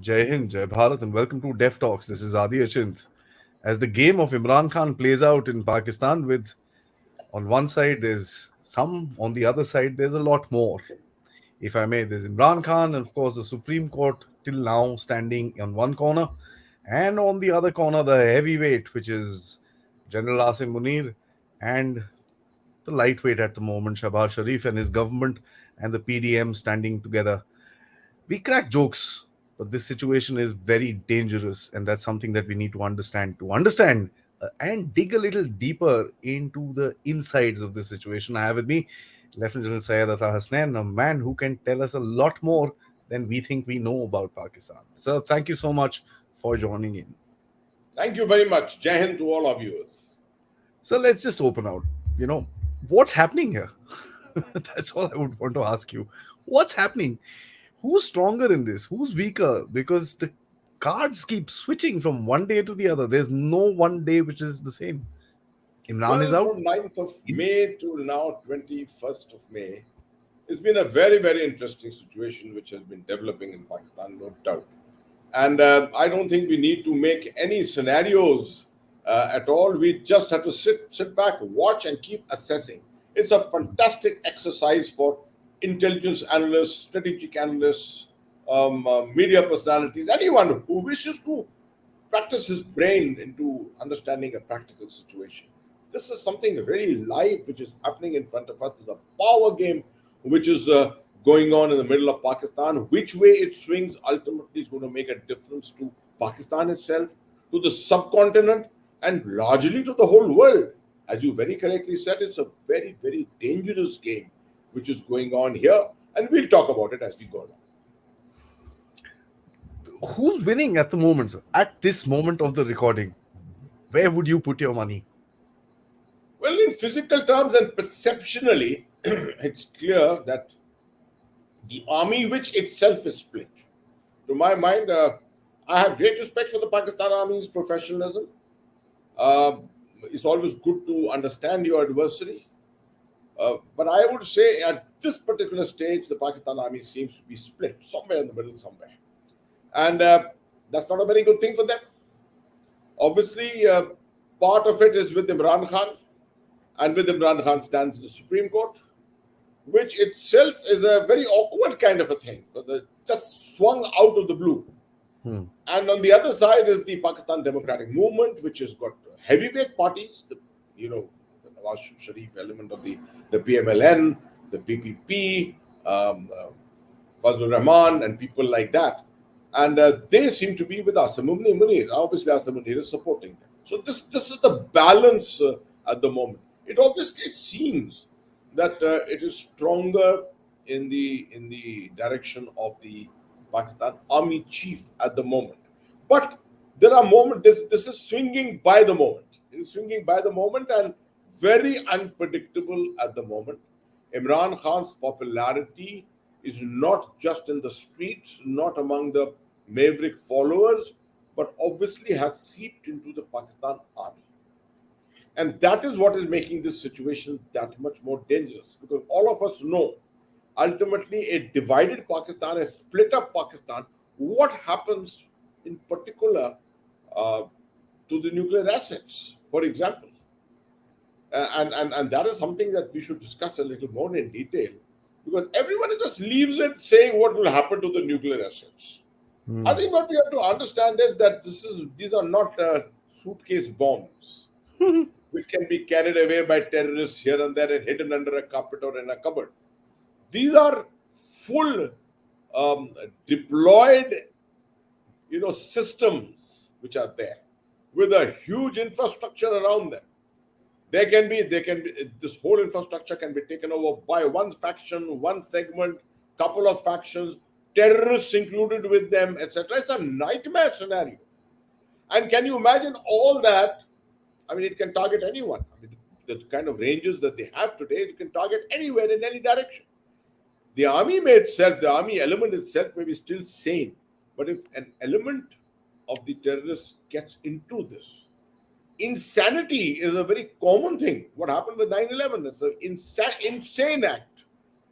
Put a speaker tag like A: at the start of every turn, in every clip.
A: Jai Hind, Jai Bharat, and welcome to Def Talks. This is Aadi. As the game of Imran Khan plays out in Pakistan, with on one side there's some, on the other side there's a lot more. If I may, there's Imran Khan, and of course the Supreme Court till now standing on one corner, and on the other corner the heavyweight, which is General Asim Munir, and the lightweight at the moment, Shahbaz Sharif and his government, and the PDM standing together. We crack jokes, but this situation is very dangerous, and that's something that we need to understand. And dig a little deeper into the insides of this situation, I have with me Lieutenant General Syed Hasnain, a man who can tell us a lot more than we think we know about Pakistan. Sir, thank you so much for joining in.
B: Thank you very much. Jai Hind to all our viewers.
A: So let's just open out. You know, what's happening here? That's all I would want to ask you. What's happening? Who's stronger in this? Who's weaker? Because the cards keep switching from one day to the other. There's no one day which is the same. Imran is
B: Well,
A: out.
B: from 9th of May to now 21st of May, it's been a very, very interesting situation which has been developing in Pakistan, no doubt. And I don't think we need to make any scenarios at all. We just have to sit back, watch, and keep assessing. It's a fantastic exercise for intelligence analysts, strategic analysts, media personalities, anyone who wishes to practice his brain into understanding a practical situation. This is something very live which is happening in front of us. It's a power game which is going on in the middle of Pakistan. Which way it swings ultimately is going to make a difference to Pakistan itself, to the subcontinent, and largely to the whole world. As you very correctly said, it's a very, very dangerous game which is going on here, and we'll talk about it as we go along.
A: Who's winning at the moment, sir? At this moment of the recording, where would you put your money?
B: Well, in physical terms and perceptionally, it's clear that the army, which itself is split. To my mind, I have great respect for the Pakistan Army's professionalism. Uh, it's always good to understand your adversary. But I would say at this particular stage, the Pakistan Army seems to be split somewhere in the middle, somewhere. And that's not a very good thing for them. Obviously, part of it is with Imran Khan, and with Imran Khan stands the Supreme Court, which itself is a very awkward kind of a thing. So they just swung out of the blue.
A: Hmm.
B: And on the other side is the Pakistan Democratic Movement, which has got heavyweight parties, the Nawaz Sharif element of the PMLN, the PPP, Fazlur Rahman, and people like that. And they seem to be with Asim Munir. Obviously, Asim Munir is supporting them. So this is the balance at the moment. It obviously seems that it is stronger in the direction of the Pakistan Army chief at the moment. But there are moments. This is swinging by the moment. It is swinging by the moment and very unpredictable at the moment. Imran Khan's popularity is not just in the streets, not among the maverick followers, but obviously has seeped into the Pakistan army. And that is what is making this situation that much more dangerous because all of us know ultimately a divided Pakistan, a split up Pakistan, what happens in particular uh, to the nuclear assets, for example. And that is something that we should discuss a little more in detail because everyone just leaves it saying what will happen to the nuclear assets. I
A: Hmm.
B: think what we have to understand is that these are not suitcase bombs which can be carried away by terrorists here and there and hidden under a carpet or in a cupboard. These are full um, deployed, systems which are there with a huge infrastructure around them. This whole infrastructure can be taken over by one faction, one segment, couple of factions, terrorists included with them, etc. It's a nightmare scenario. And can you imagine all that? I mean, it can target anyone. I mean, the kind of ranges that they have today, it can target anywhere in any direction. The army element itself may be still sane, but if an element of the terrorists gets into this, insanity is a very common thing. What happened with 9/11? It's an insane act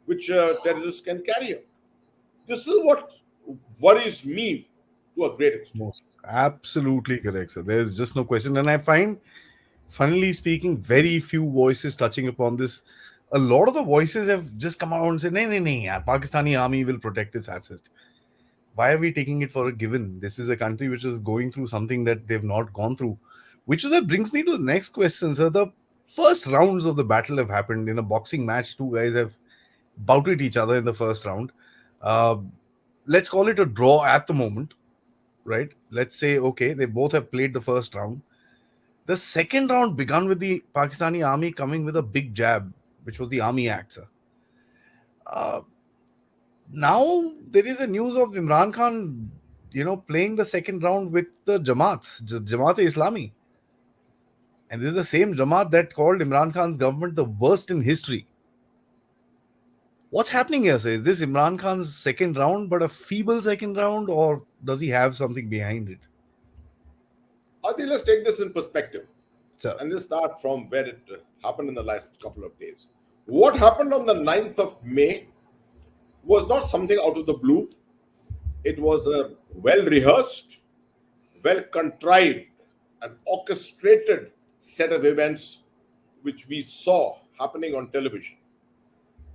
B: which terrorists can carry out. This is what worries me to a great extent.
A: Most absolutely correct, sir. There's just no question. And I find, funnily speaking, very few voices touching upon this. A lot of the voices have just come out and said, "No, no, no, yaar, Pakistani army will protect its assets." Why are we taking it for a given? This is a country which is going through something that they've not gone through. Which that brings me to the next question, sir. The first rounds of the battle have happened in a boxing match. Two guys have bouted each other in the first round. Uh, let's call it a draw at the moment, right? Let's say, okay, they both have played the first round. The second round began with the Pakistani army coming with a big jab, which was the Army Act, sir. Uh, Now there is a news of Imran Khan, playing the second round with the Jamaat-e-Islami. And this is the same Jamaat that called Imran Khan's government the worst in history. What's happening here, sir? Is this Imran Khan's second round, but a feeble second round, or does he have something behind it?
B: Adi, let's take this in perspective
A: Sir,
B: and let's start from where it happened in the last couple of days. What happened on the 9th of May was not something out of the blue. It was a well rehearsed, well contrived, and orchestrated set of events which we saw happening on television.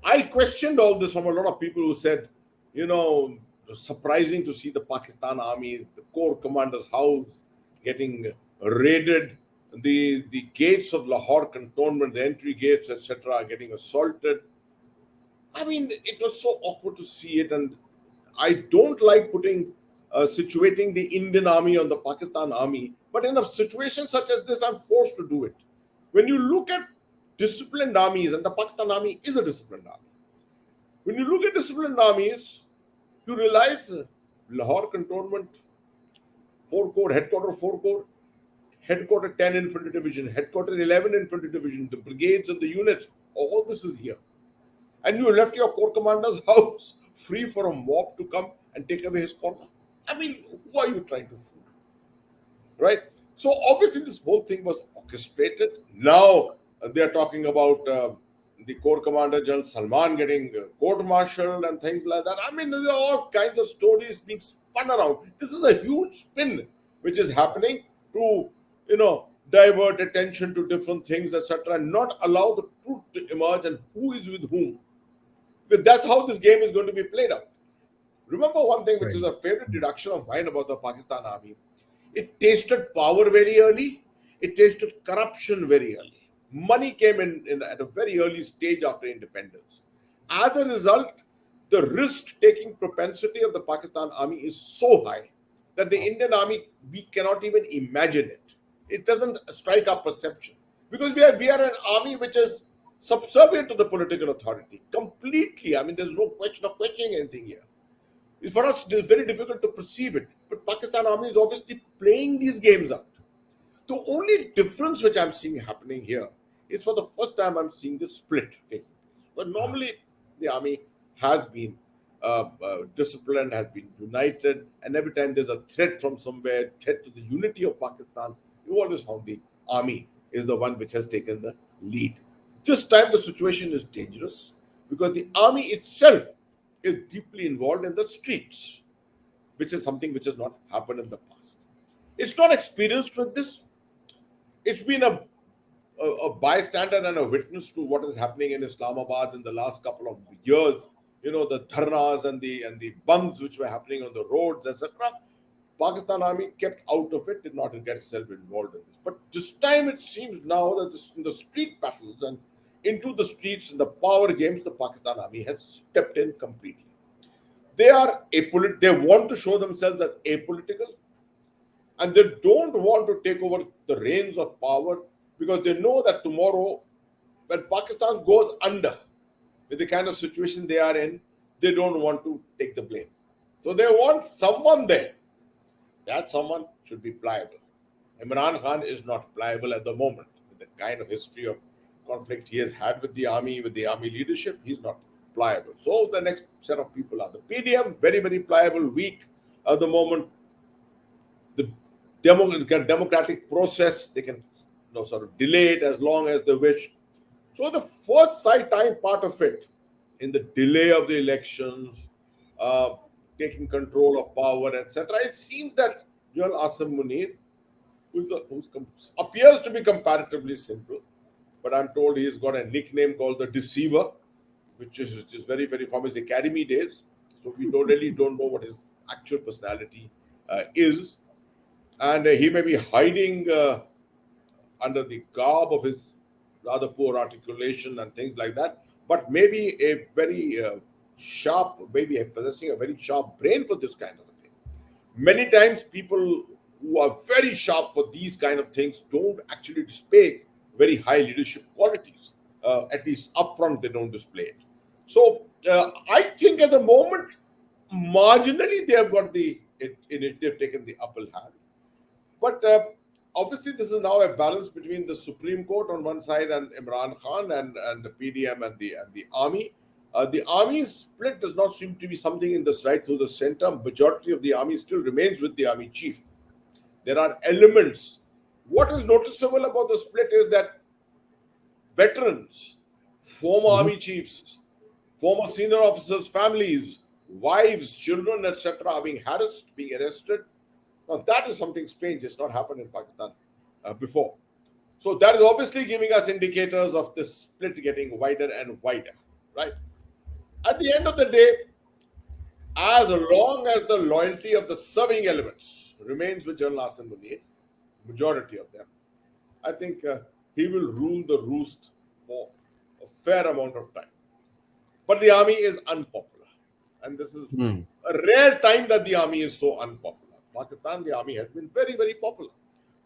B: I questioned all this from a lot of people who said, you know, it was surprising to see the Pakistan army, the corps commander's house getting raided, the gates of Lahore cantonment, the entry gates, etc., are getting assaulted. I mean, it was so awkward to see it, and I don't like situating the Indian army on the Pakistan army, but in a situation such as this, I'm forced to do it. When you look at disciplined armies, and the Pakistan army is a disciplined army, when you look at disciplined armies, you realize Lahore cantonment, 4 Corps, headquarter 4 Corps, headquarter 10 Infantry Division, headquarter 11 Infantry Division, the brigades and the units, all this is here. And you left your corps commander's house free for a mob to come and take away his corner. I mean, who are you trying to fool? Right? So obviously this whole thing was orchestrated. Now they are talking about the Corps Commander General Salman getting court-martialed and things like that. I mean, there are all kinds of stories being spun around. This is a huge spin which is happening to, divert attention to different things, etc., and not allow the truth to emerge and who is with whom. Because that's how this game is going to be played out. Remember one thing which is
A: right.
B: a favorite deduction of mine about the Pakistan army. It tasted power very early. It tasted corruption very early. Money came in at a very early stage after independence. As a result, the risk-taking propensity of the Pakistan army is so high that the Indian army, we cannot even imagine it. It doesn't strike our perception because we are an army which is subservient to the political authority completely. I mean, there's no question of questioning anything here. For us, it is very difficult to perceive it. But Pakistan army is obviously playing these games out. The only difference which I'm seeing happening here is for the first time I'm seeing this split taking place. But normally the army has been disciplined, has been united, and every time there's a threat from somewhere, threat to the unity of Pakistan, you always found the army is the one which has taken the lead. This time the situation is dangerous because the army itself is deeply involved in the streets, which is something which has not happened in the past. It's not experienced with this. It's been a bystander and a witness to what is happening in Islamabad in the last couple of years. The dharnas and the bums which were happening on the roads, etc. Pakistan army kept out of it, did not get itself involved in this. But this time it seems now that in the street battles and into the streets in the power games, the Pakistan army has stepped in completely. They are apolitical. They want to show themselves as apolitical, and they don't want to take over the reins of power because they know that tomorrow, when Pakistan goes under, with the kind of situation they are in, they don't want to take the blame. So they want someone there. That someone should be pliable. Imran Khan is not pliable at the moment. With the kind of history of conflict he has had with the army leadership, he's not pliable. So the next set of people are the PDM, very, very pliable, weak at the moment. The democratic process, they can sort of delay it as long as they wish. So the first side time part of it, in the delay of the elections, uh, taking control of power, etc. It seems that General Asim Munir, appears to be comparatively simple, but I'm told he's got a nickname called the Deceiver, which is just very, very from his academy days. So we don't know what his actual personality is, and he may be hiding under the garb of his rather poor articulation and things like that. But maybe a very sharp, maybe possessing a very sharp brain for this kind of a thing. Many times, people who are very sharp for these kind of things don't actually display very high leadership qualities. At least upfront, they don't display it. So I think at the moment, marginally, they have got they've taken the upper hand. But obviously, this is now a balance between the Supreme Court on one side and Imran Khan and the PDM and the army. The army split does not seem to be something in this right through the center. Majority of the army still remains with the army chief. There are elements. What is noticeable about the split is that veterans, former
A: Mhm.
B: army chiefs, former senior officers' families, wives, children, etc., are being harassed, being arrested. Now, that is something strange. It's not happened in Pakistan before. So, that is obviously giving us indicators of this split getting wider and wider, right? At the end of the day, as long as the loyalty of the serving elements remains with General Asim Munir, majority of them, I think he will rule the roost for a fair amount of time. But the army is unpopular. And this is
A: Hmm.
B: a rare time that the army is so unpopular. Pakistan, the army has been very, very popular.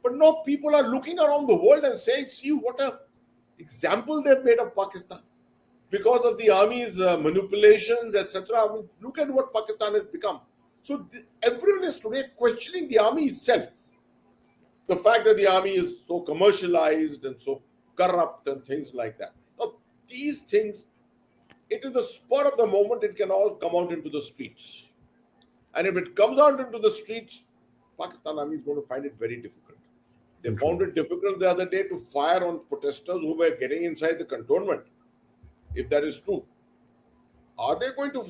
B: But now people are looking around the world and saying, see what a example they've made of Pakistan. Because of the army's manipulations, etc. I mean, look at what Pakistan has become. So everyone is today questioning the army itself. The fact that the army is so commercialized and so corrupt and things like that. Now, these things, it is the spur of the moment, it can all come out into the streets. And if it comes out into the streets, Pakistan army is going to find it very difficult. They found
A: True.
B: it difficult the other day to fire on protesters who were getting inside the cantonment, if that is true. Are they going to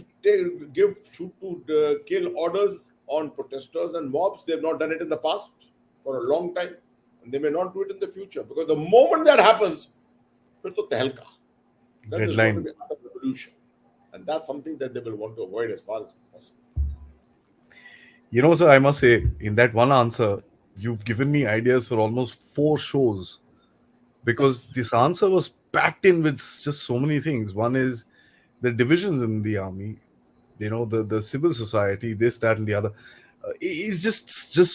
B: give shoot to kill orders on protesters and mobs? They've not done it in the past for a long time, and they may not do it in the future because the moment that happens, फिर तो तहलका. Then there's going to
A: Deadline.
B: be another revolution, and that's something that they will want to avoid as far as possible.
A: Sir, I must say, in that one answer, you've given me ideas for almost four shows because this answer was packed in with just so many things. One is the divisions in the army, the civil society, this, that, and the other. It's just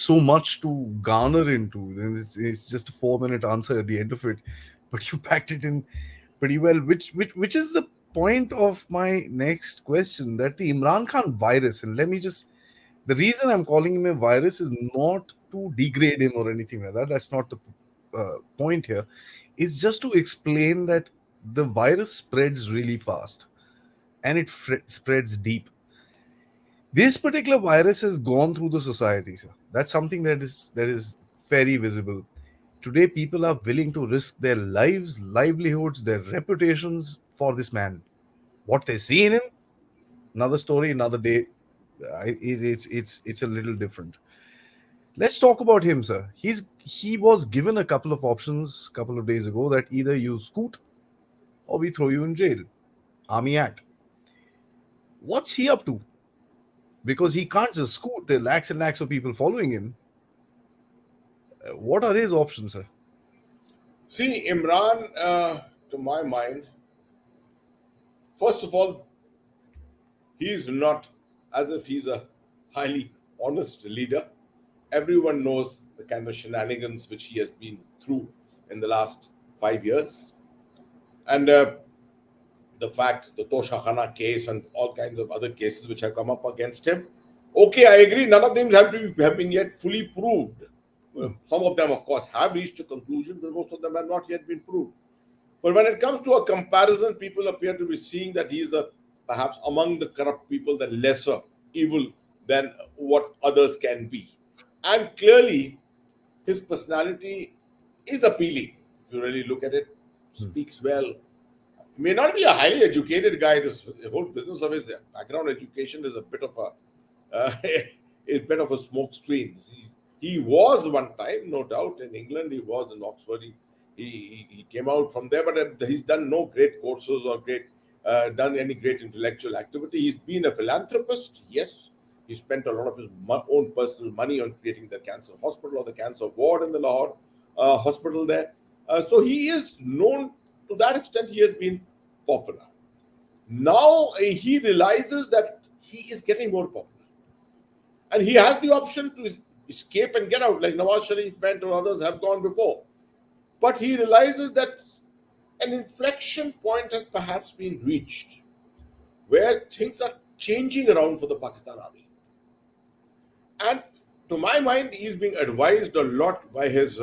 A: so much to garner into. And it's just a 4 minute answer at the end of it, but you packed it in pretty well. Which is the point of my next question, that the Imran Khan virus, and let me just the reason I'm calling him a virus is not to degrade him or anything like that. That's not the point here. It's just to explain that the virus spreads really fast and it spreads deep. This particular virus has gone through the society, sir. That's something that is very visible. Today, people are willing to risk their lives, livelihoods, their reputations for this man. What they see in him, another story, another day. It's a little different. Let's talk about him, sir. He was given a couple of options a couple of days ago that either you scoot or we throw you in jail. Army Act. What's he up to? Because he can't just scoot. There are lakhs and lakhs of people following him. What are his options, sir?
B: See, Imran, to my mind, first of all, he is not as if he's a highly honest leader. Everyone knows the kind of shenanigans which he has been through in the last 5 years. And the fact, the Toshakhana case and all kinds of other cases which have come up against him. Okay, I agree. None of them have been yet fully proved. Some of them, of course, have reached a conclusion, but most of them have not yet been proved. But when it comes to a comparison, people appear to be seeing that he is perhaps among the corrupt people, the lesser evil than what others can be. And clearly, his personality is appealing. If you really look at it, speaks well. He may not be a highly educated guy. This the whole business of his background education is a bit of a uh, is a bit of a smoke screen. He was one time, no doubt, in England. He was in Oxford. He came out from there, but he's done no great courses or done any great intellectual activity. He's been a philanthropist, yes. He spent a lot of his own personal money on creating the cancer hospital or the cancer ward in the Lahore hospital there. So he is known to that extent. He has been popular. Now he realizes that he is getting more popular, and he has the option to escape and get out, like Nawaz Sharif went or others have gone before. But he realizes that an inflection point has perhaps been reached where things are changing around for the Pakistan army. And to my mind, he is being advised a lot by his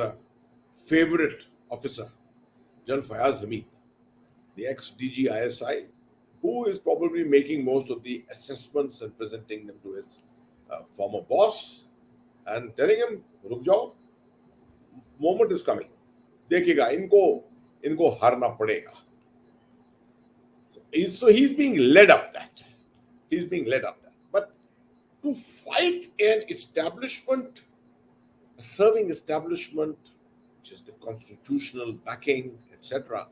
B: favorite officer, Jan Fayaz Hamid, the ex DG ISI, who is probably making most of the assessments and presenting them to his former boss and telling him, "Ruk jao, moment is coming. देखिएगा इनको हारना पड़ेगा." So he's being led up that. He's being led up that. But to fight an establishment, a serving establishment, which is the constitutional backing, etc.,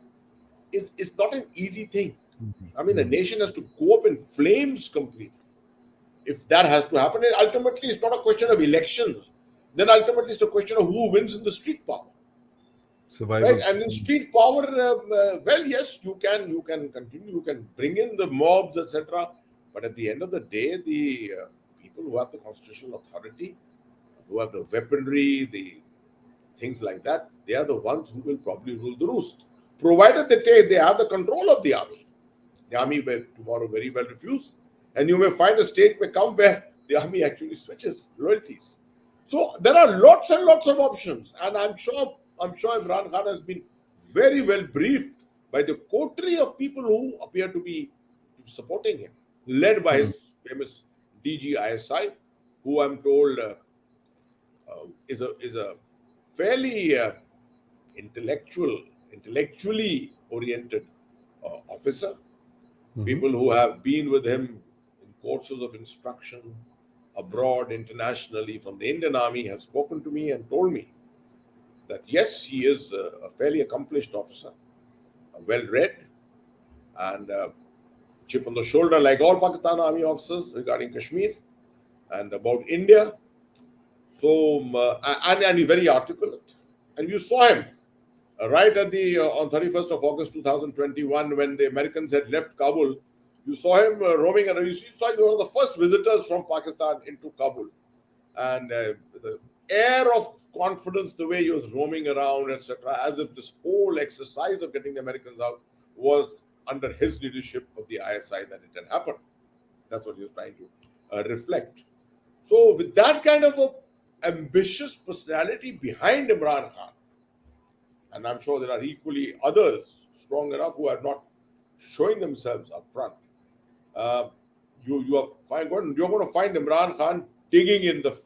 B: is not an easy thing.
A: Easy.
B: I mean, a nation has to go up in flames completely. If that has to happen, and ultimately it's not a question of elections. Then ultimately it's a question of who wins in the street power.
A: Survival.
B: Right, and in street power, well, yes, you can continue, you can bring in the mobs, etc. But at the end of the day, the people who have the constitutional authority, who have the weaponry, the things like that, they are the ones who will probably rule the roost, provided that they have the control of the army. The army will tomorrow very well refuse, and you may find a state may come where the army actually switches loyalties. So there are lots and lots of options, and I'm sure Imran Khan has been very well briefed by the coterie of people who appear to be supporting him, led by
A: Hmm.
B: his famous DG ISI, who I'm told is a fairly intellectually oriented officer.
A: Hmm.
B: People who have been with him in courses of instruction abroad, internationally, from the Indian Army, have spoken to me and told me that yes, he is a fairly accomplished officer, well read, and chip on the shoulder like all Pakistan Army officers regarding Kashmir and about India. So, and he's very articulate. And you saw him right at the on 31st of August 2021 when the Americans had left Kabul. You saw him roaming around. You saw him one of the first visitors from Pakistan into Kabul, and the air of confidence, the way he was roaming around, etc., as if this whole exercise of getting the Americans out was under his leadership of the ISI that it had happened. That's what he was trying to reflect. So, with that kind of a ambitious personality behind Imran Khan, and I'm sure there are equally others strong enough who are not showing themselves up front. Uh, you're going to find Imran Khan digging in the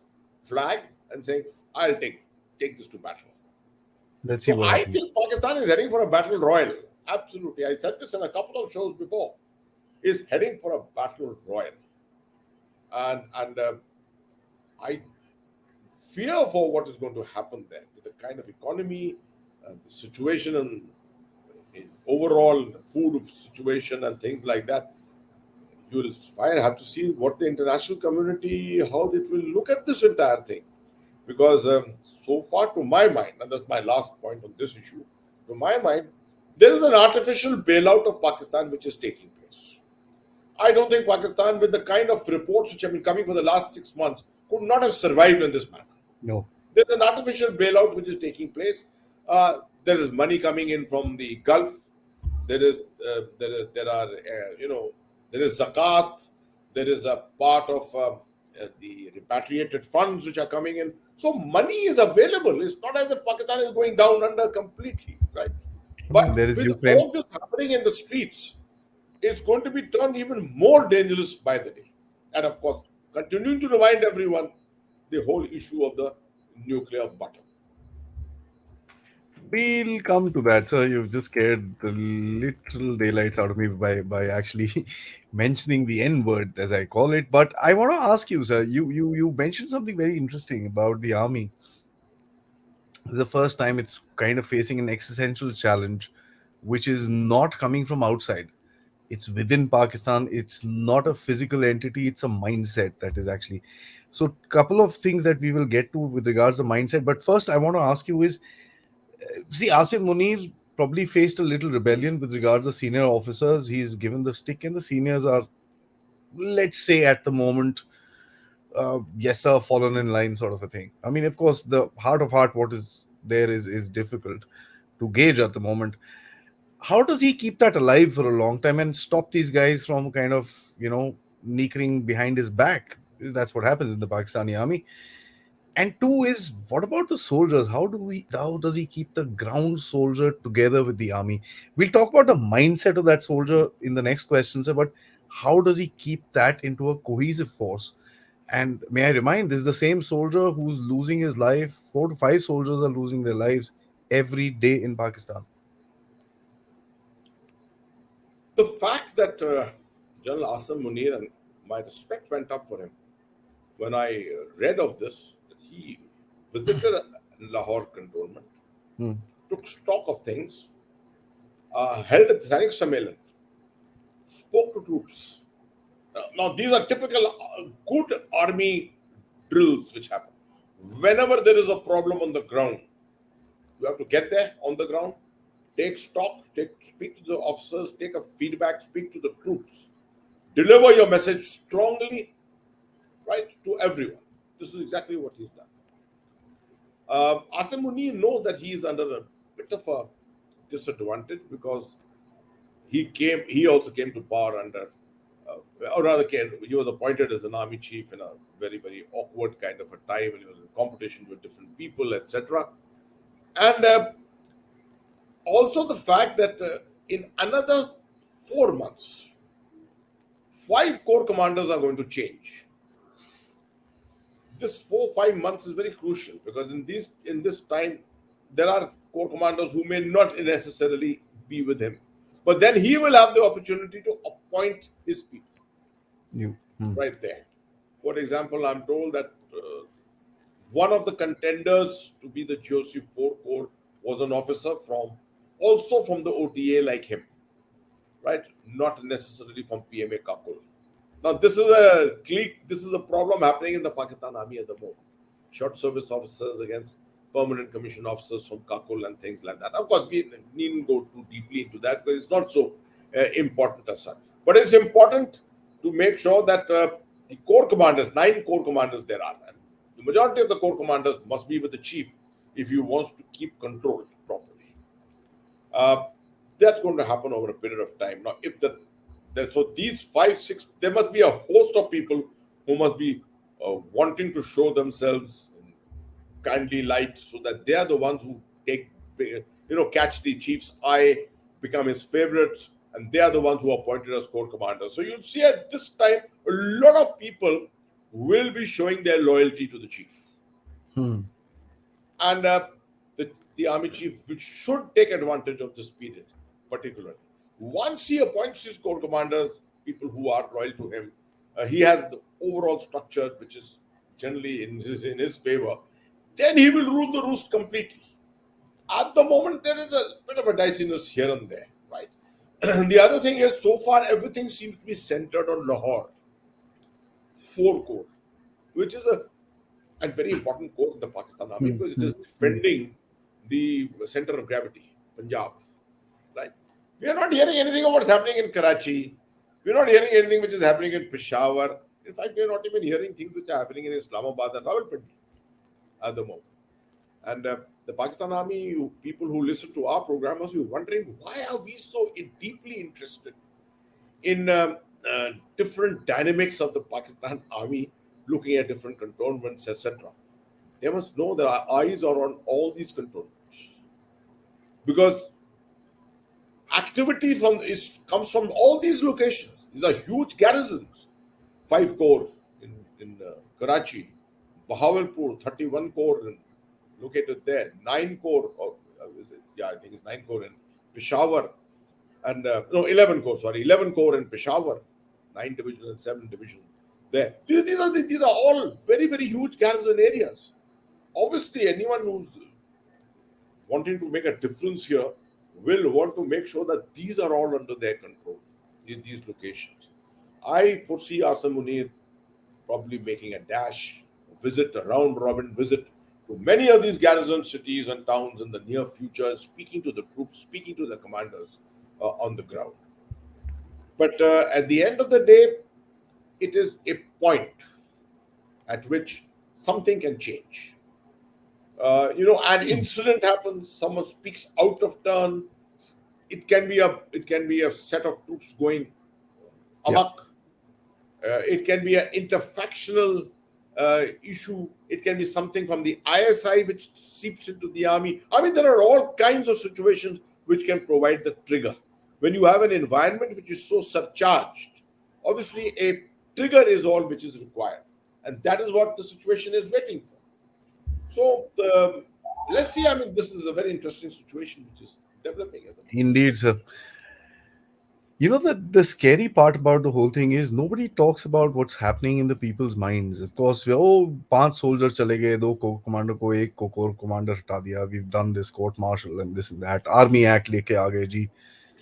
B: flag and saying, "I'll take this to battle."
A: Let's see
B: So
A: what
B: I
A: happens.
B: think Pakistan is heading for a battle royal. Absolutely, I said this in a couple of shows before. Is heading for a battle royal, and I fear for what is going to happen there with the kind of economy, the situation, and in overall the food situation and things like that. You will have to see what the international community, how it will look at this entire thing. Because so far, to my mind, and that's my last point on this issue, to my mind, there is an artificial bailout of Pakistan which is taking place. I don't think Pakistan, with the kind of reports which have been coming for the last 6 months, could not have survived in this manner.
A: No.
B: There's an artificial bailout which is taking place. There is money coming in from the Gulf. There are there is zakat. There is a part of the repatriated funds which are coming in. So money is available. It's not as if Pakistan is going down under completely, right?
A: I mean,
B: But
A: there is
B: with
A: Ukraine.
B: all this happening in the streets, it's going to be turned even more dangerous by the day. And of course, continuing to remind everyone the whole issue of the nuclear button.
A: We'll come to that, sir. You've just scared the literal daylights out of me by actually mentioning the N word, as I call it. But I want to ask you, sir. You mentioned something very interesting about the army. This is the first time it's kind of facing an existential challenge, which is not coming from outside. It's within Pakistan. It's not a physical entity. It's a mindset that is actually. So, couple of things that we will get to with regards to mindset. But first, I want to ask you is, see, Asim Munir probably faced a little rebellion with regards to senior officers. He's given the stick, and the seniors are, let's say, at the moment, yes, sir, fallen in line, sort of a thing. I mean, of course, the heart of heart, what is there is difficult to gauge at the moment. How does he keep that alive for a long time and stop these guys from kind of, sneakering behind his back? That's what happens in the Pakistani army. And two is, what about the soldiers? How does he keep the ground soldier together with the army? We'll talk about the mindset of that soldier in the next question, sir. But how does he keep that into a cohesive force? And may I remind, this is the same soldier who's losing his life. 4 to 5 soldiers are losing their lives every day in Pakistan.
B: The fact that General Asim Munir, and my respect went up for him when I read of this, that he visited Lahore cantonment,
A: Hmm.
B: took stock of things, held a Sainik Sammelan, spoke to troops. Now, these are typical good army drills which happen. Whenever there is a problem on the ground, you have to get there on the ground, take stock, speak to the officers, take a feedback, speak to the troops, deliver your message strongly, right, to everyone. This is exactly what he's done. Asim Munir knows that he is under a bit of a disadvantage because he also came to power under, or rather, he was appointed as an army chief in a very awkward kind of a time when he was in competition with different people, etc. And also the fact that in another 4 months, 5 corps commanders are going to change. This 4 5 months is very crucial because in this time there are corps commanders who may not necessarily be with him, but then he will have the opportunity to appoint his people
A: You. Hmm.
B: right there. For example, I'm told that one of the contenders to be the GOC 4 Corps was an officer from also from the OTA like him, right? Not necessarily from PMA Kakul. Now, this is a problem happening in the Pakistan Army at the moment. Short service officers against permanent commission officers from Kakul and things like that. Of course, we needn't go too deeply into that because it's not so important as such. But it's important to make sure that the corps commanders, 9 corps commanders there are, and the majority of the corps commanders must be with the chief if he wants to keep control properly. Uh, that's going to happen over a period of time. Now, if so these 5 6, there must be a host of people who must be wanting to show themselves in kindly light, so that they are the ones who catch the chief's eye, become his favorites, and they are the ones who are appointed as corps commanders. So you'll see at this time a lot of people will be showing their loyalty to the chief.
A: Hmm.
B: And the army chief, which should take advantage of this period, particularly. Once he appoints his corps commanders, people who are loyal to him, he has the overall structure, which is generally in his favor, then he will rule the roost completely. At the moment, there is a bit of a diciness here and there, right? The other thing is, so far, everything seems to be centered on Lahore, 4 corps, which is a very important corps in the Pakistan Army
A: Hmm.
B: because it
A: Hmm.
B: is defending the center of gravity, Punjab, right? We are not hearing anything of what's happening in Karachi. We're not hearing anything which is happening in Peshawar. In fact, we're not even hearing things which are happening in Islamabad and Rawalpindi at the moment. And the Pakistan Army, people who listen to our program must be wondering, why are we so deeply interested in different dynamics of the Pakistan Army, looking at different cantonments, etc. They must know that our eyes are on all these cantonments because activity comes from all these locations. These are huge garrisons. 5 corps in Karachi, Bahawalpur, 31 corps located there, 9 corps is it? Yeah, I think it's 9 corps in Peshawar, and no, 11 corps. Sorry, 11 corps in Peshawar, 9 division and 7 division there. These are all very very huge garrison areas. Obviously, anyone who's wanting to make a difference here will want to make sure that these are all under their control, these locations. I foresee Asan Munir probably making a dash, a visit, a round robin visit to many of these garrison cities and towns in the near future, speaking to the troops, speaking to the commanders on the ground. But at the end of the day, it is a point at which something can change. An incident happens, someone speaks out of turn. It can be a set of troops going
A: Yeah.
B: amok. It can be an interfactional issue. It can be something from the ISI which seeps into the army. I mean, there are all kinds of situations which can provide the trigger. When you have an environment which is so surcharged, obviously a trigger is all which is required. And that is what the situation is waiting for. So let's see. I mean, this is a very interesting situation which is developing at the moment.
A: Indeed, sir. You know that the scary part about the whole thing is nobody talks about what's happening in the people's minds. Of course, we oh, 5 soldier chale gaye, 2 commander ko ek core commander hata diya. We've done this court martial and this and that. Army Act leke aa gaye ji.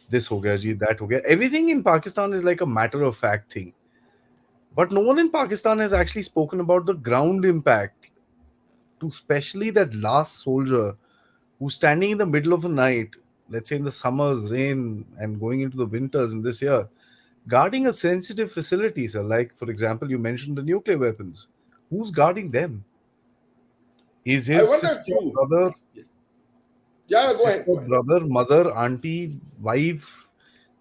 A: This ho gaya ji, that ho gaya. Everything in Pakistan is like a matter of fact thing. But no one in Pakistan has actually spoken about the ground impact to especially that last soldier who's standing in the middle of the night, let's say in the summers, rain, and going into the winters in this year, guarding a sensitive facility, sir. Like, for example, you mentioned the nuclear weapons. Who's guarding them? Is
B: I
A: his
B: wonder if you. Yeah, go ahead. Go ahead.
A: brother, mother, auntie, wife,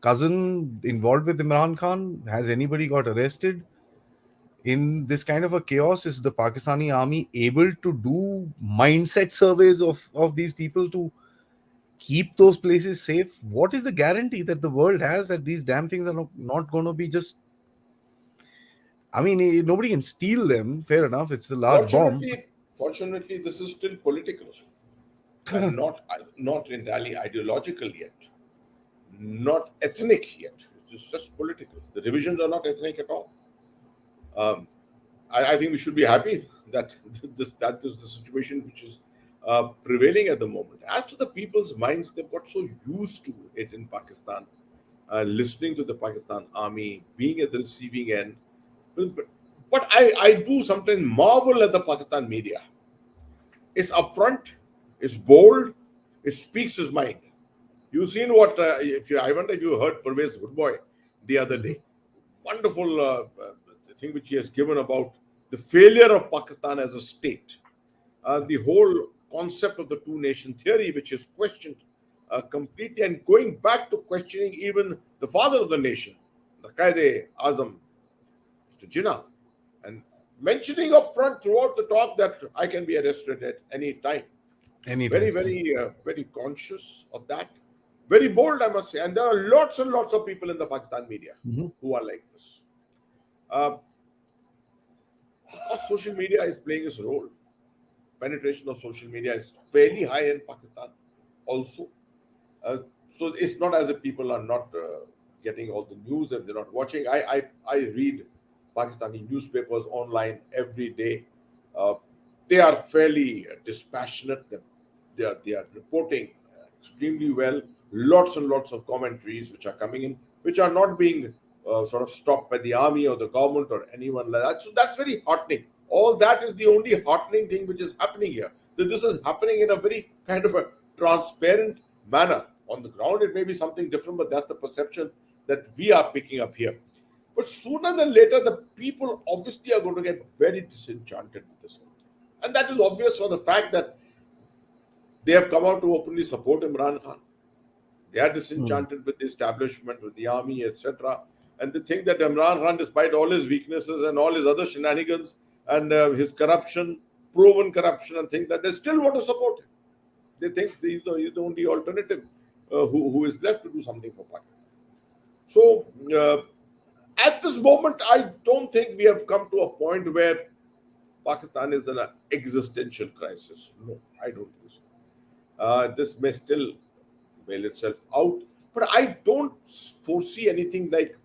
A: cousin involved with Imran Khan? Has anybody got arrested? In this kind of a chaos, is the Pakistani army able to do mindset surveys of these people to keep those places safe? What is the guarantee that the world has that these damn things are not going to be just? I mean, nobody can steal them. Fair enough. It's a large bomb.
B: Fortunately, this is still political and not entirely ideological yet, not ethnic yet. It's just political. The divisions are not ethnic at all. Um, I think we should be happy that that is the situation which is prevailing at the moment. As to the people's minds, they've got so used to it in Pakistan, listening to the Pakistan army, being at the receiving end. But I do sometimes marvel at the Pakistan media. It's upfront, it's bold, it speaks his mind. You've seen what, I wonder if you heard Pervez Goodboy the other day. Wonderful thing which he has given about the failure of Pakistan as a state. The whole concept of the two nation theory, which is questioned completely, and going back to questioning even the father of the nation, the Qaeda Azam, Mr. Jinnah, and mentioning up front throughout the talk that I can be arrested at any time.
A: Anytime.
B: Very conscious of that. Very bold, I must say. And there are lots and lots of people in the Pakistan media who are like this. Of course, social media is playing its role. Penetration of social media is fairly high in Pakistan also. So it's not as if people are not getting all the news and they're not watching. I read Pakistani newspapers online every day. They are fairly dispassionate. They are reporting extremely well. Lots and lots of commentaries which are coming in, which are not being sort of stopped by the army or the government or anyone like that. So that's very heartening. All that is the only heartening thing which is happening here. That this is happening in a very kind of a transparent manner. On the ground, it may be something different, but that's the perception that we are picking up here. But sooner than later, the people obviously are going to get very disenchanted with this whole thing. And that is obvious from the fact that they have come out to openly support Imran Khan. They are disenchanted with the establishment, with the army, etc. And they think that Imran Khan, despite all his weaknesses and all his other shenanigans and his corruption, proven corruption, and think that they still want to support him. They think he's the only alternative who is left to do something for Pakistan. So, at this moment, I don't think we have come to a point where Pakistan is in an existential crisis. No, I don't think so. This may still bail itself out. But I don't foresee anything like,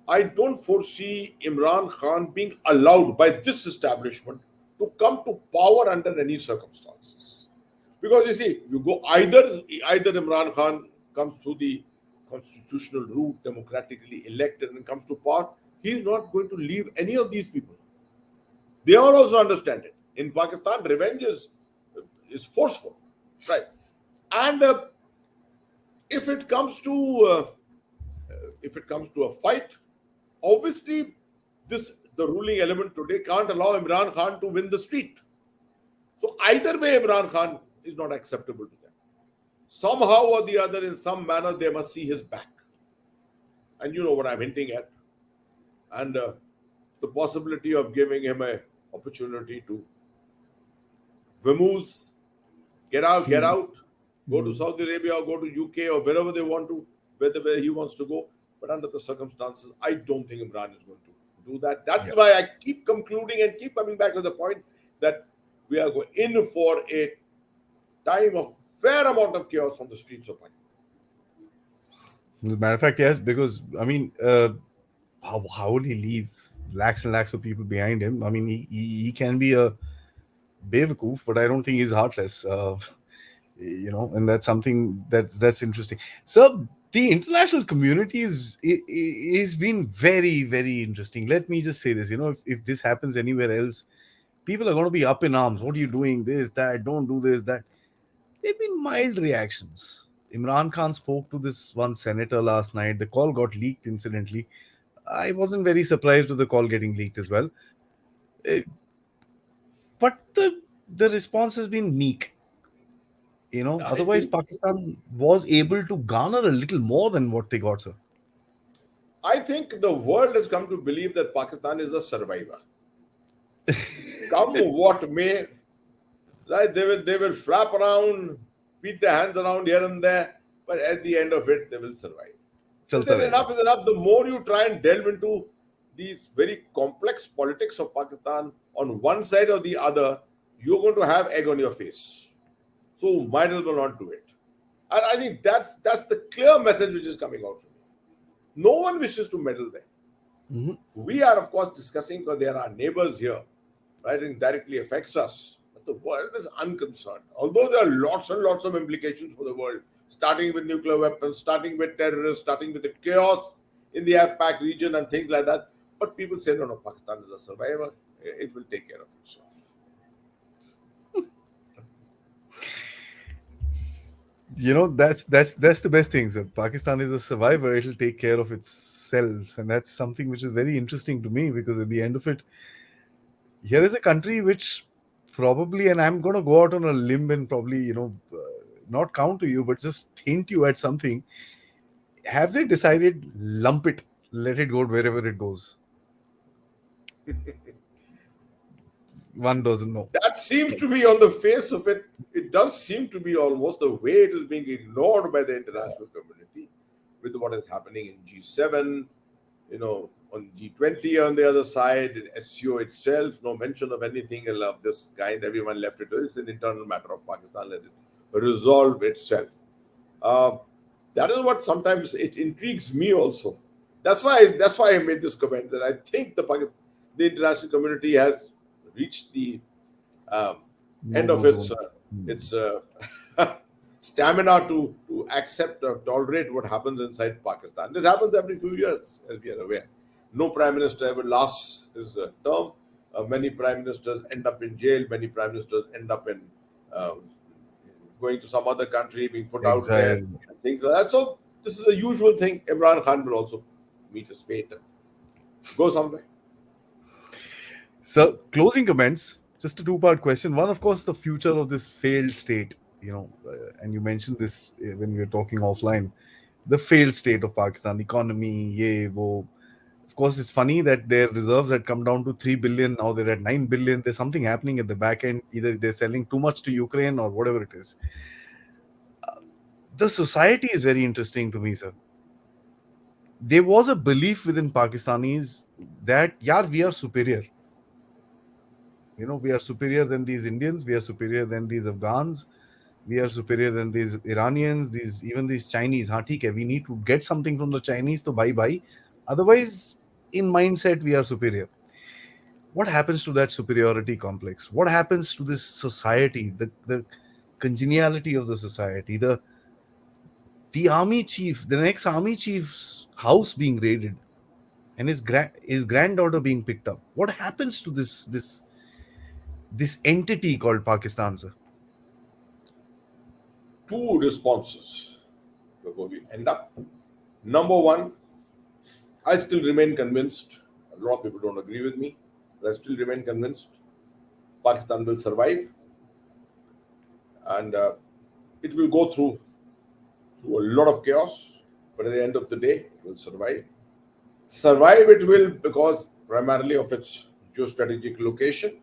B: I don't foresee Imran Khan being allowed by this establishment to come to power under any circumstances. Because you see, you go either Imran Khan comes through the constitutional route, democratically elected, and comes to power, he's not going to leave any of these people. They all also understand it. In Pakistan, revenge is forceful, right? And if it comes to if it comes to a fight, obviously this the ruling element today can't allow Imran Khan to win the street. So either way, Imran Khan is not acceptable to them. Somehow or the other, in some manner, they must see his back, and you know what I'm hinting at, and the possibility of giving him a opportunity to vamoose, get
A: Feel.
B: out, go to
A: Mm.
B: Saudi Arabia or go to UK or wherever they want to, where he wants to go. But under the circumstances, I don't think Imran is going to do that. That's
A: Yeah.
B: why I keep concluding and keep coming back to the point that we are going in for a time of fair amount of chaos on the streets of Pakistan.
A: As a matter of fact, yes, because I mean, how would he leave lakhs and lakhs of people behind him? I mean, he can be a Bewakoof, but I don't think he's heartless. And that's something that's interesting. So the international community is been very, very interesting. Let me just say this: if this happens anywhere else, people are going to be up in arms. What are you doing? This, that, don't do this, that. There've been mild reactions. Imran Khan spoke to this one senator last night. The call got leaked, incidentally. I wasn't very surprised with the call getting leaked as well. Eh, but the response has been meek.
B: I
A: Otherwise,
B: think
A: Pakistan was able to garner a little more than what they got, sir.
B: I think the world has come to believe that Pakistan is a survivor. Come what may, right? They will flap around, beat their hands around here and there, but at the end of it, they will survive. So
A: Chalta
B: then
A: rahega.
B: enough is enough. The more you try and delve into these very complex politics of Pakistan on one side or the other, you're going to have egg on your face. So might as well not do it. I think that's the clear message which is coming out from here. No one wishes to meddle there.
A: Mhm.
B: We are, of course, discussing because they are our neighbors here, right? And directly affects us. But the world is unconcerned. Although there are lots and lots of implications for the world, starting with nuclear weapons, starting with terrorists, starting with the chaos in the AFPAC region and things like that. But people say, no, no, Pakistan is a survivor. It will take care of itself.
A: That's the best thing, sir. Pakistan is a survivor. It'll take care of itself, and that's something which is very interesting to me because at the end of it, here is a country which probably, and I'm going to go out on a limb and probably, not count to you, but just hint you at something. Have they decided lump it, let it go wherever it goes? One doesn't know.
B: That seems to be on the face of it. It does seem to be almost the way it is being ignored by the international community with what is happening in G7, on G20 on the other side, in SCO itself, no mention of anything of this kind. Everyone left it. It's an internal matter of Pakistan. Let it resolve itself. Uh, that is what sometimes it intrigues me also. That's why I made this comment that I think the international community has reached the um,
A: No
B: end of
A: go
B: its
A: zone. Hmm.
B: its stamina to accept or tolerate what happens inside Pakistan. It happens every few years, as we are aware. No prime minister ever lasts his term. Many prime ministers end up in jail. Many prime ministers end up in uh, going to some other country, being put out there,
A: Exile.
B: and things like that. So this is a usual thing. Imran Khan will also meet his fate and go somewhere.
A: So, closing comments. Just a two-part question. One, of course, the future of this failed state. And you mentioned this when we were talking offline. The failed state of Pakistan, economy, ye, wo. Of course, it's funny that their reserves had come down to 3 billion. Now they're at 9 billion. There's something happening at the back end. Either they're selling too much to Ukraine or whatever it is. The society is very interesting to me, sir. There was a belief within Pakistanis that, yeah, we are superior. We are superior than these Indians. We are superior than these Afghans. We are superior than these Iranians, these even these Chinese. Ha, theek hai, we need to get something from the Chinese to buy. Otherwise, in mindset, we are superior. What happens to that superiority complex? What happens to this society, the congeniality of the society, the army chief, the next army chief's house being raided, and his granddaughter being picked up? What happens to this entity called Pakistan, sir?
B: Two responses before we end up. Number one, I still remain convinced, a lot of people don't agree with me, but I still remain convinced Pakistan will survive, and it will go through a lot of chaos, but at the end of the day, it will survive. Survive it will because primarily of its geostrategic location,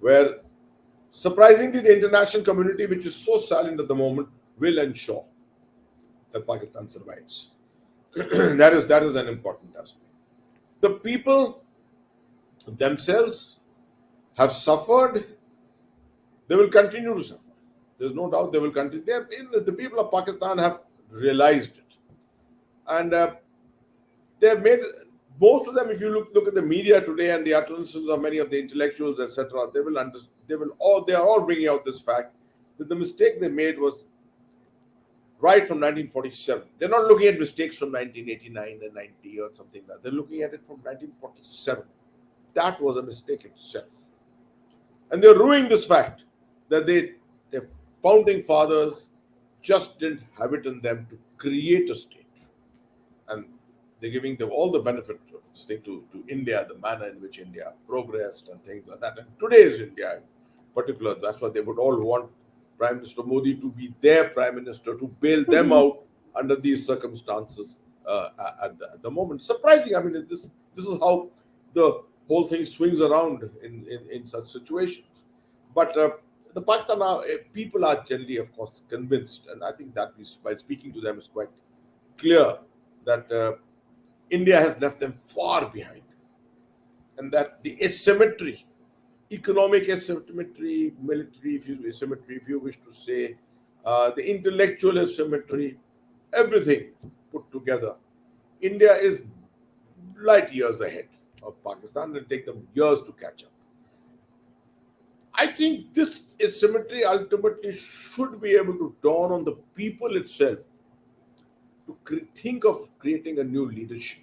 B: where surprisingly the international community, which is so silent at the moment, will ensure that Pakistan survives. That is an important aspect. The people themselves have suffered, they will continue to suffer. There's no doubt they will continue. The people of Pakistan have realized it. And they've made, most of them, if you look at the media today and the utterances of many of the intellectuals, etc., they are all bringing out this fact that the mistake they made was right from 1947. They're not looking at mistakes from 1989 and 90 or something like that. They're looking at it from 1947. That was a mistake itself. And they're ruining this fact that their founding fathers just didn't have it in them to create a state. And they're giving them all the benefit of this thing to India, the manner in which India progressed and things like that. And today's India in particular, that's what they would all want Prime Minister Modi to be their Prime Minister, to bail them out under these circumstances at the moment. Surprising, I mean, this is how the whole thing swings around in such situations. But the Pakistan people are generally, of course, convinced, and I think that by speaking to them is quite clear that India has left them far behind, and that the asymmetry, economic asymmetry, military asymmetry, if you wish to say, the intellectual asymmetry, everything put together, India is light years ahead of Pakistan and take them years to catch up. I think this asymmetry ultimately should be able to dawn on the people itself to think of creating a new leadership.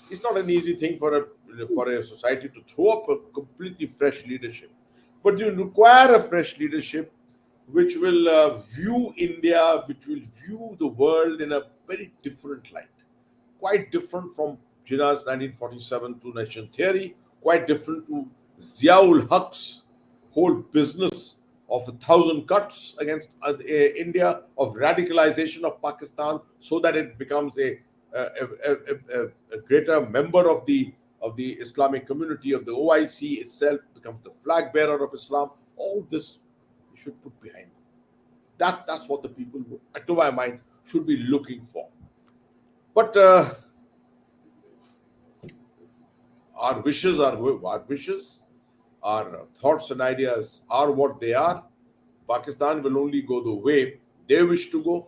B: It's not an easy thing for a society to throw up a completely fresh leadership, but you require a fresh leadership which will view India, which will view the world in a very different light, quite different from Jinnah's 1947 two nation theory, quite different to Ziaul Haq's whole business of 1,000 cuts against India, of radicalization of Pakistan so that it becomes a greater member of the Islamic community, of the OIC itself, becomes the flag bearer of Islam. All this we should put behind them. That's what the people, to my mind, should be looking for. But our wishes are our wishes. Our thoughts and ideas are what they are. Pakistan will only go the way they wish to go,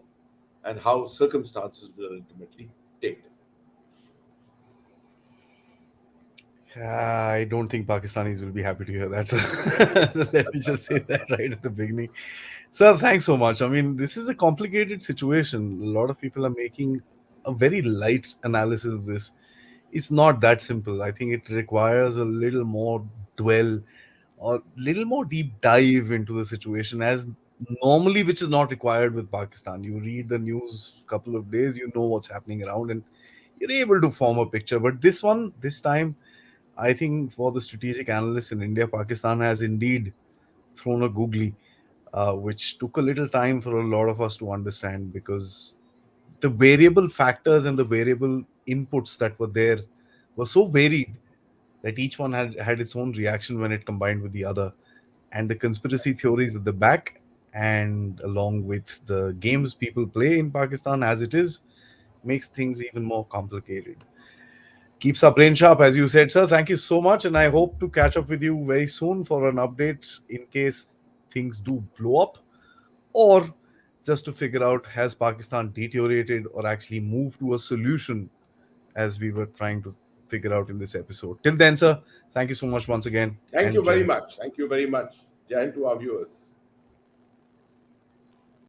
B: and how circumstances will ultimately take them.
A: I don't think Pakistanis will be happy to hear that. So let me just say that right at the beginning. Sir, thanks so much. I mean, this is a complicated situation. A lot of people are making a very light analysis of this. It's not that simple. I think it requires a little more dwell or little more deep dive into the situation, as normally, which is not required with Pakistan. You read the news couple of days, you know what's happening around, and you're able to form a picture. But this time, I think for the strategic analysts in India, Pakistan has indeed thrown a googly, which took a little time for a lot of us to understand, because the variable factors and the variable inputs that were there were so varied that each one had its own reaction when it combined with the other. And the conspiracy theories at the back, and along with the games people play in Pakistan as it is, makes things even more complicated. Keeps our brain sharp, as you said, sir. Thank you so much, and I hope to catch up with you very soon for an update in case things do blow up, or just to figure out has Pakistan deteriorated or actually moved to a solution as we were trying to figure out in this episode. Till then, sir, thank you so much once again
B: Thank you
A: and
B: very
A: Jai.
B: much. Thank you very much. Jai Hind to our viewers.